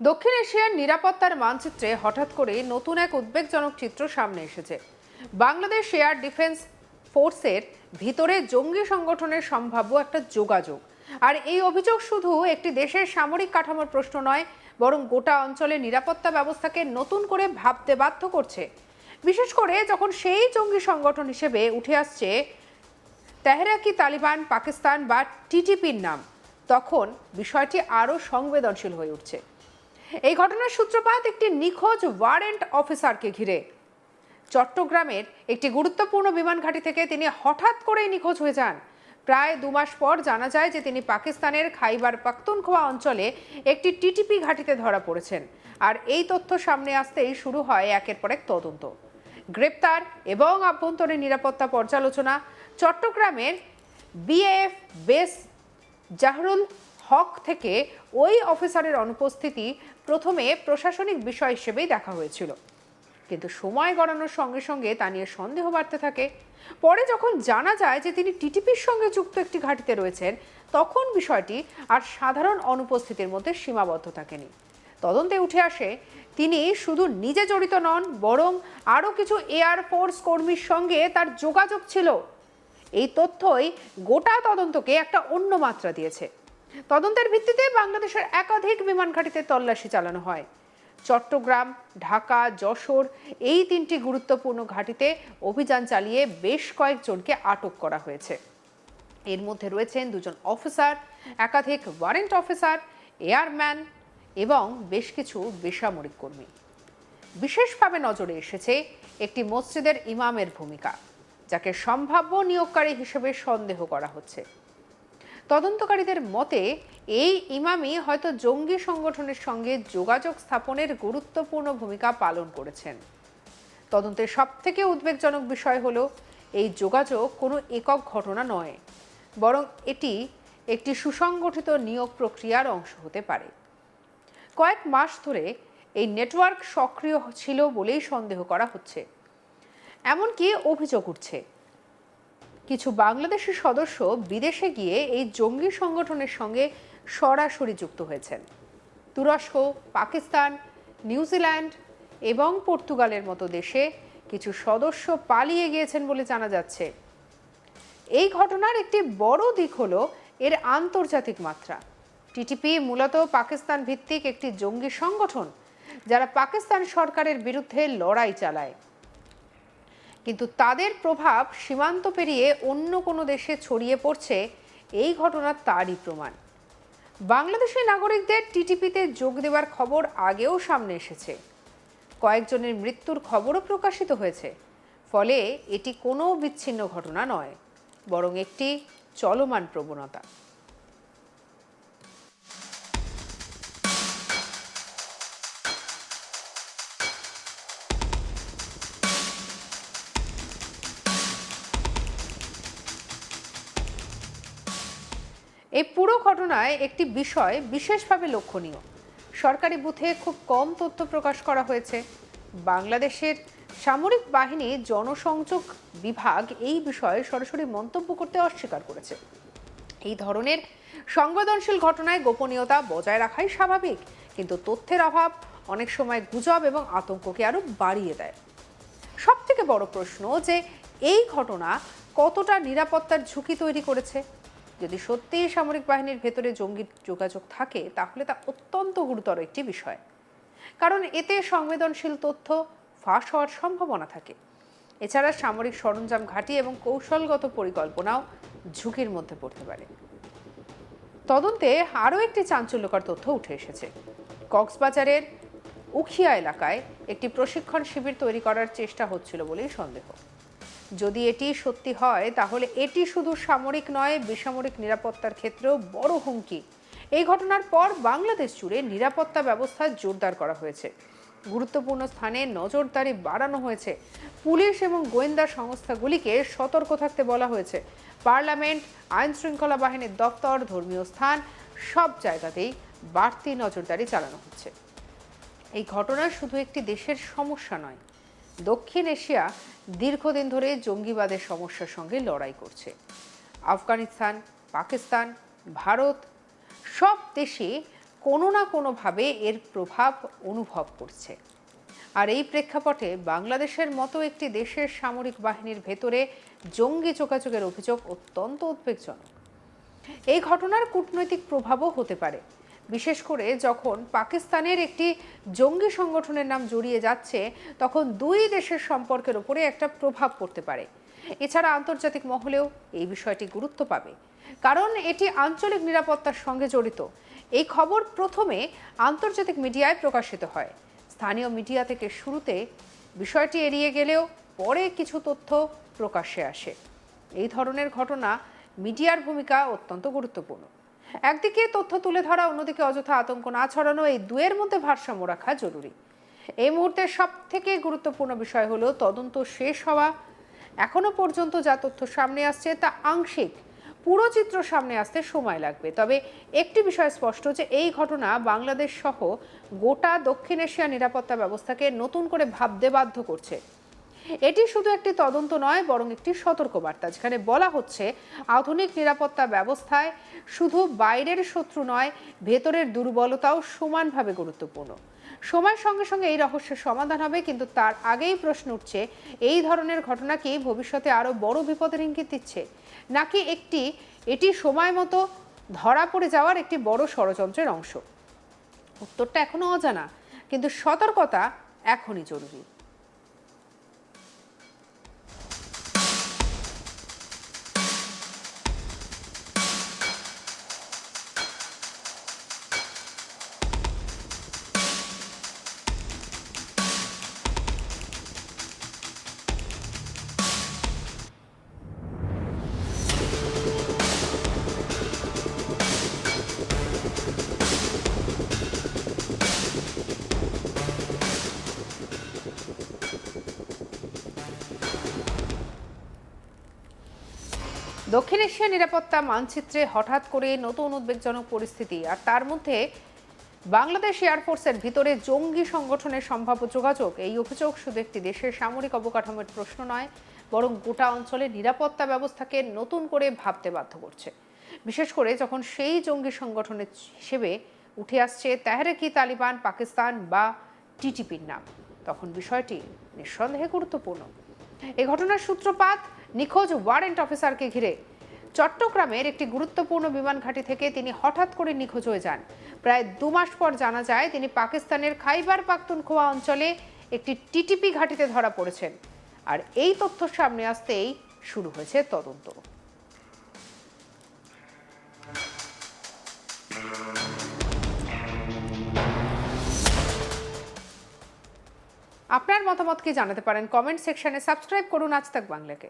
দক্ষিণ এশিয়ার নিরাপত্তার মানচিত্রে হঠাৎ করে নতুন এক উদ্বেগজনক চিত্র সামনে এসেছে। বাংলাদেশ এয়ার ডিফেন্স ফোর্সের ভিতরে জঙ্গি সংগঠনের সম্ভাব্য একটা যোগাযোগ। আর এই অভিযোগ শুধু একটি দেশের সামরিক কাঠামোর প্রশ্ন নয়, বরং গোটা অঞ্চলের নিরাপত্তা ব্যবস্থাকে নতুন করে ভাবতে বাধ্য করছে। বিশেষ করে যখন সেই জঙ্গি সংগঠন হিসেবে উঠে আসছে তেহরাকি তালিবান পাকিস্তান বা টিটিপির নাম, তখন বিষয়টি আরও সংবেদনশীল হয়ে উঠছে। এই ঘটনার সূত্রপাত একটি নিখোঁজ ওয়ারেন্ট অফিসারকে ঘিরে। চট্টগ্রামের একটি গুরুত্বপূর্ণ বিমান ঘাঁটি থেকে তিনি হঠাৎ করেই নিখোঁজ হয়ে যান। প্রায় 2 মাস পর জানা যায় যে তিনি পাকিস্তানের খাইবার পাখতুনখোয়া অঞ্চলে একটি টিটিপি ঘাঁটিতে ধরা পড়েছেন। আর এই তথ্য সামনে আসতেই শুরু হয় একের পর এক তদন্ত, গ্রেপ্তার এবং আভ্যন্তরীণ নিরাপত্তা পর্যালোচনা। চট্টগ্রামের বিএএফ বেস জাহরুল হক থেকে ওই অফিসারের অনুপস্থিতি প্রথমে প্রশাসনিক বিষয় হিসেবেই দেখা হয়েছিল, কিন্তু সময় গড়ানোর সঙ্গে সঙ্গে তা নিয়ে সন্দেহ বাড়তে থাকে। পরে যখন জানা যায় যে তিনি টিটিপির সঙ্গে যুক্ত একটি ঘাঁটিতে রয়েছেন, তখন বিষয়টি আর সাধারণ অনুপস্থিতির মধ্যে সীমাবদ্ধ থাকেনি। তদন্তে উঠে আসে তিনি শুধু নিজে জড়িত নন, বরং আরও কিছু এয়ারফোর্স কর্মীর সঙ্গে তার যোগাযোগ ছিল। এই তথ্যই গোটা তদন্তকে একটা অন্য মাত্রা দিয়েছে। তদন্তের ভিত্তিতে বাংলাদেশের একাধিক বিমান ঘাঁটিতে তল্লাশি চালানো হয়। চট্টগ্রাম, ঢাকা, যশোর এই 3টি গুরুত্বপূর্ণ ঘাঁটিতে অভিযান চালিয়ে বেশ কয়েকজনকে আটক করা হয়েছে। এর মধ্যে রয়েছেন 2 জন অফিসার, একাধিক ওয়ারেন্ট অফিসার, এয়ারম্যান এবং বেশ কিছু বেসামরিক কর্মী। বিশেষভাবে নজরে এসেছে একটি মসজিদের ইমামের ভূমিকা, যাকে সম্ভাব্য নিয়োগকারী হিসেবে সন্দেহ করা হচ্ছে। তদন্তকারীদের মতে এই ইমামই হয়তো জঙ্গি সংগঠনের সঙ্গে যোগাযোগ স্থাপনের গুরুত্বপূর্ণ ভূমিকা পালন করেছেন। তদন্তের সবথেকে উদ্বেগজনক বিষয় হলো এই যোগাযোগ কোনো একক ঘটনা নয়, বরং এটি একটি সুসংগঠিত নিয়োগ প্রক্রিয়ার অংশ হতে পারে। কয়েক মাস ধরে এই নেটওয়ার্ক সক্রিয় ছিল বলেই সন্দেহ করা হচ্ছে। এমনকি অভিযোগ উঠছে কিছু বাংলাদেশি সদস্য বিদেশে গিয়ে এই জঙ্গি সংগঠনের সঙ্গে সরাসরি যুক্ত হয়েছেন। তুরস্ক, পাকিস্তান, নিউজিল্যান্ড এবং পর্তুগালের মতো দেশে কিছু সদস্য পালিয়ে গিয়েছেন বলে জানা যাচ্ছে। এই ঘটনার একটি বড় দিক হলো এর আন্তর্জাতিক মাত্রা। টিটিপি মূলত পাকিস্তান ভিত্তিক একটি জঙ্গি সংগঠন, যারা পাকিস্তান সরকারের বিরুদ্ধে লড়াই চালায়। কিন্তু তাদের প্রভাব সীমান্ত পেরিয়ে অন্য কোনো দেশে ছড়িয়ে পড়ছে, এই ঘটনা তারই প্রমাণ। বাংলাদেশি নাগরিকদের টিটিপিতে যোগ দেওয়ার খবর আগেও সামনে এসেছে। কয়েকজনের মৃত্যুর খবরও প্রকাশিত হয়েছে। ফলে এটি কোনো বিচ্ছিন্ন ঘটনা নয়, বরং একটি চলমান প্রবণতা। এই পুরো ঘটনায় একটি বিষয় বিশেষভাবে লক্ষণীয়। সরকারি বুথে খুব কম তথ্য প্রকাশ করা হয়েছে। বাংলাদেশের সামরিক বাহিনী জনসংযোগ বিভাগ এই বিষয়ে সরাসরি মন্তব্য করতে অস্বীকার করেছে। এই ধরনের সংবেদনশীল ঘটনায় গোপনীয়তা বজায় রাখাই স্বাভাবিক, কিন্তু তথ্যের অভাব অনেক সময় গুজব এবং আতঙ্ককে আরো বাড়িয়ে দেয়। সবথেকে বড় প্রশ্ন যে এই ঘটনা কতটা নিরাপত্তার ঝুঁকি তৈরি করেছে। যদি সত্যিই সামরিক বাহিনীর ভেতরে জঙ্গি যোগাযোগ থাকে, তাহলে তা অত্যন্ত গুরুতর একটি বিষয়, কারণ এতে সংবেদনশীল তথ্য ফাঁস হওয়ার সম্ভাবনা থাকে। এছাড়া সামরিক সরঞ্জাম ঘাঁটি এবং কৌশলগত পরিকল্পনাও ঝুঁকির মধ্যে পড়তে পারে। তদন্তে আরও একটি চাঞ্চল্যকর তথ্য উঠে এসেছে। কক্সবাজারের উখিয়া এলাকায় একটি প্রশিক্ষণ শিবির তৈরি করার চেষ্টা হচ্ছিল বলেই সন্দেহ। যদি এটি সত্যি হয়, তাহলে এটি শুধু সামরিক নয়, বেসামরিক নিরাপত্তার ক্ষেত্রেও বড় হুমকি। এই ঘটনার পর বাংলাদেশ জুড়ে নিরাপত্তা ব্যবস্থা জোরদার করা হয়েছে। গুরুত্বপূর্ণ স্থানে নজরদারি বাড়ানো হয়েছে। পুলিশ এবং গোয়েন্দা সংস্থাগুলিকে সতর্ক থাকতে বলা হয়েছে। পার্লামেন্ট, আইন শৃঙ্খলা বাহিনীর দপ্তর, ধর্মীয় স্থান সব জায়গাতেই বাড়তি নজরদারি চালানো হচ্ছে। এই ঘটনা শুধু একটি দেশের সমস্যা নয়, দক্ষিণ এশিয়া দীর্ঘদিন ধরে জঙ্গিবাদের সমস্যার সঙ্গে লড়াই করছে। আফগানিস্তান, পাকিস্তান, ভারত সব দেশে কোনো না কোনোভাবে এর প্রভাব অনুভব করছে। আর এই প্রেক্ষাপটে বাংলাদেশের মতো একটি দেশের সামরিক বাহিনীর ভেতরে জঙ্গি যোগাযোগের অভিযোগ অত্যন্ত উদ্বেগজনক। এই ঘটনার কূটনৈতিক প্রভাবও হতে পারে, বিশেষ করে যখন পাকিস্তানের একটি জঙ্গি সংগঠনের নাম জড়িয়ে যাচ্ছে, তখন দুই দেশের সম্পর্কের উপরে একটা প্রভাব পড়তে পারে। এছাড়া আন্তর্জাতিক মহলেও এই বিষয়টি গুরুত্ব পাবে, কারণ এটি আঞ্চলিক নিরাপত্তার সঙ্গে জড়িত। এই খবর প্রথমে আন্তর্জাতিক মিডিয়ায় প্রকাশিত হয়। স্থানীয় মিডিয়া থেকে শুরুতে বিষয়টি এড়িয়ে গেলেও পরে কিছু তথ্য প্রকাশ্যে আসে। এই ধরনের ঘটনা মিডিয়ার ভূমিকা অত্যন্ত গুরুত্বপূর্ণ। একদিকে তথ্য তুলে ধরা, অন্যদিকে অযথা আতঙ্ক না ছড়ানো, এই দুয়ের মধ্যে ভারসাম্য রাখা জরুরি। এই মুহূর্তে সব থেকে গুরুত্বপূর্ণ বিষয় হলো তদন্ত শেষ হওয়া। এখনো পর্যন্ত যা তথ্য সামনে আসছে তা আংশিক, পুরো চিত্র সামনে আসতে সময় লাগবে। তবে একটি বিষয় স্পষ্ট যে এই ঘটনা বাংলাদেশ সহ গোটা দক্ষিণ এশিয়ার নিরাপত্তা ব্যবস্থাকে নতুন করে ভাবতে বাধ্য করছে। এটি শুধু একটি তদন্ত নয়, বরং একটি সতর্কবার্তা, যেখানে বলা হচ্ছে আধুনিক নিরাপত্তা ব্যবস্থায় শুধু বাইরের শত্রু নয়, ভেতরের দুর্বলতাও সমানভাবে গুরুত্বপূর্ণ। সময়ের সঙ্গে সঙ্গে এই রহস্যের সমাধান হবে, কিন্তু তার আগেই প্রশ্ন উঠছে, এই ধরনের ঘটনা কি ভবিষ্যতে আরো বড় বিপদের ইঙ্গিত দিচ্ছে, নাকি এটি সময় মতো ধরা পড়ে যাওয়ার একটি বড় ষড়যন্ত্রের অংশ? উত্তরটা এখনো অজানা, কিন্তু সতর্কতা এখনই জরুরি। দক্ষিণ এশিয়া নিরাপত্তা মানচিত্রে হঠাৎ করে নতুন উদ্বেগজনক পরিস্থিতি, আর তার মধ্যে বাংলাদেশ এয়ারফোর্সের ভিতরে জঙ্গি সংগঠনের সম্ভাব্য যোগাযোগ। এই অভিযোগ শুধু একটি দেশের সামরিক অবকাঠামোর প্রশ্ন নয়, বরং গোটা অঞ্চলের নিরাপত্তা ব্যবস্থাকে নতুন করে ভাবতে বাধ্য করছে। বিশেষ করে যখন সেই জঙ্গি সংগঠনের হিসেবে উঠে আসছে তেহরিক-ই-তালিবান পাকিস্তান বা টিটিপির নাম, তখন বিষয়টি নিঃসন্দেহে গুরুত্বপূর্ণ। এই ঘটনার সূত্রপাত নিখোঁজ ওয়ারেন্ট অফিসারকে ঘিরে। চট্টগ্রামের একটি গুরুত্বপূর্ণ বিমান ঘাঁটি থেকে তিনি হঠাৎ করে নিখোঁজ হয়ে যান। প্রায় 2 মাস পর জানা যায় তিনি পাকিস্তানের খাইবার পাখতুনখোয়া অঞ্চলে একটি টিটিপি ঘাঁটিতে ধরা পড়েছেন। আর এই তথ্য সামনে আসতেই শুরু হয়েছে তদন্ত। আপনার মতামত কি জানাতে পারেন কমেন্ট সেকশনে। সাবস্ক্রাইব করুন আজ তাক বাংলাকে।